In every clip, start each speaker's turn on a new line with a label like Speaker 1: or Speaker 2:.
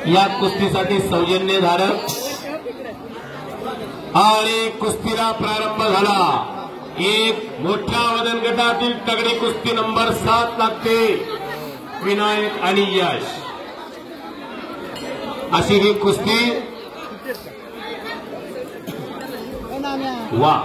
Speaker 1: या कुस्तीसाठी सौजन्यधारक आणि कुस्तीला प्रारंभ झाला। एक मोठ्या वजन गटातील तगडी कुस्ती नंबर 7 लागते विनायक आणि यश अशी ही कुस्ती। वा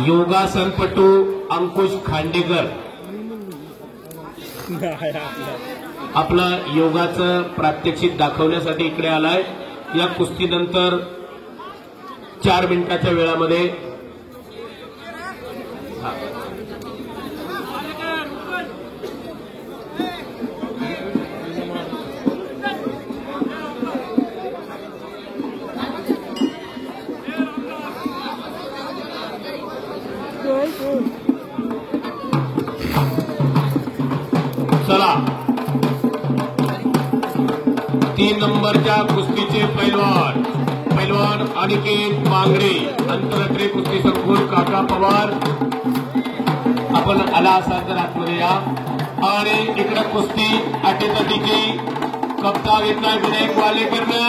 Speaker 1: योगासनपटू अंकुश खांडेकर आपलं योगाचं प्रात्यक्षिक दाखवण्यासाठी इकडे आलाय। या कुस्तीनंतर 4 मिनिटाच्या वेळामध्ये चला 3 नंबरच्या कुस्तीचे पैलवान अनिकेत बांगरे आंतरराष्ट्रीय कुस्ती संकुल काका पवार आपण आला असाल तर आतमध्ये या। आणि इकडे कुस्ती अटीतटीची कप्तान विनायक वालेकरनं